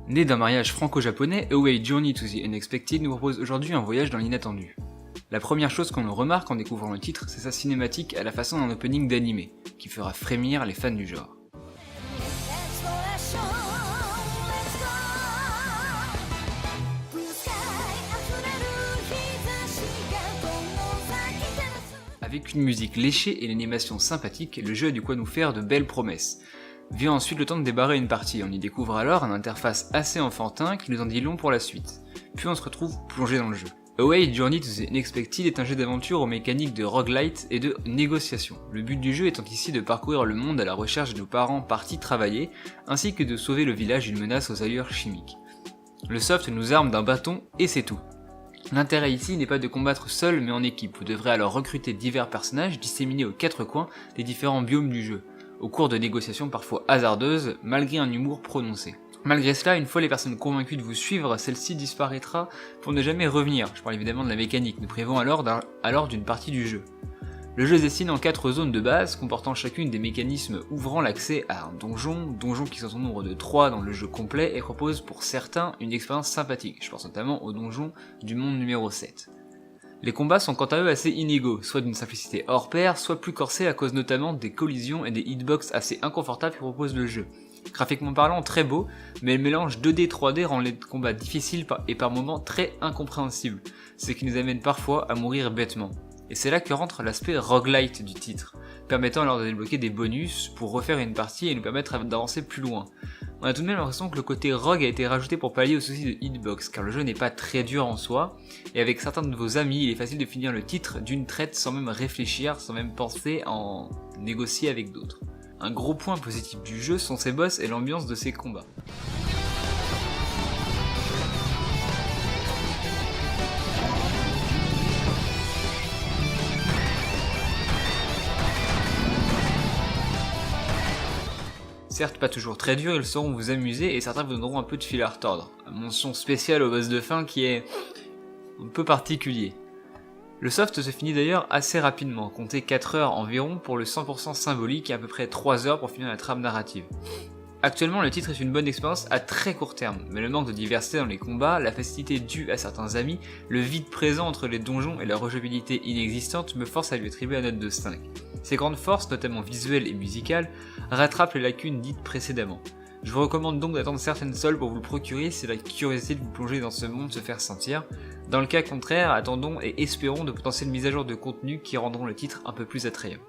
Né d'un mariage franco-japonais, Away Journey to the Unexpected nous propose aujourd'hui un voyage dans l'inattendu. La première chose qu'on remarque en découvrant le titre, c'est sa cinématique à la façon d'un opening d'animé, qui fera frémir les fans du genre. Avec une musique léchée et une animation sympathique, le jeu a du quoi nous faire de belles promesses. Vient ensuite le temps de débarrer une partie, on y découvre alors un interface assez enfantin qui nous en dit long pour la suite. Puis on se retrouve plongé dans le jeu. Away Journey to the Unexpected est un jeu d'aventure aux mécaniques de roguelite et de négociation. Le but du jeu étant ici de parcourir le monde à la recherche de nos parents partis travailler, ainsi que de sauver le village d'une menace aux allures chimiques. Le soft nous arme d'un bâton et c'est tout. L'intérêt ici n'est pas de combattre seul mais en équipe, vous devrez alors recruter divers personnages disséminés aux quatre coins des différents biomes du jeu, au cours de négociations parfois hasardeuses, malgré un humour prononcé. Malgré cela, une fois les personnes convaincues de vous suivre, celle-ci disparaîtra pour ne jamais revenir, je parle évidemment de la mécanique, nous prévoyons alors d'une partie du jeu. Le jeu se dessine en 4 zones de base, comportant chacune des mécanismes ouvrant l'accès à un donjon qui sont au nombre de 3 dans le jeu complet et propose pour certains une expérience sympathique, je pense notamment au donjon du monde numéro 7. Les combats sont quant à eux assez inégaux, soit d'une simplicité hors pair, soit plus corsés à cause notamment des collisions et des hitbox assez inconfortables que propose le jeu. Graphiquement parlant très beau, mais le mélange 2D 3D rend les combats difficiles et par moments très incompréhensibles, ce qui nous amène parfois à mourir bêtement. Et c'est là que rentre l'aspect roguelite du titre, permettant alors de débloquer des bonus pour refaire une partie et nous permettre d'avancer plus loin. On a tout de même l'impression que le côté rogue a été rajouté pour pallier au souci de hitbox, car le jeu n'est pas très dur en soi, et avec certains de vos amis, il est facile de finir le titre d'une traite sans même réfléchir, sans même penser à en négocier avec d'autres. Un gros point positif du jeu sont ses boss et l'ambiance de ses combats. Certes pas toujours très durs, ils sauront vous amuser et certains vous donneront un peu de fil à retordre. Mention spéciale au boss de fin qui est un peu particulier. Le soft se finit d'ailleurs assez rapidement, comptez 4 heures environ pour le 100% symbolique et à peu près 3 heures pour finir la trame narrative. Actuellement le titre est une bonne expérience à très court terme, mais le manque de diversité dans les combats, la facilité due à certains amis, le vide présent entre les donjons et la rejouabilité inexistante me force à lui attribuer la note de 5. Ses grandes forces, notamment visuelles et musicales, rattrapent les lacunes dites précédemment. Je vous recommande donc d'attendre certaines soldes pour vous le procurer si la curiosité de vous plonger dans ce monde se faire sentir. Dans le cas contraire, attendons et espérons de potentielles mises à jour de contenu qui rendront le titre un peu plus attrayant.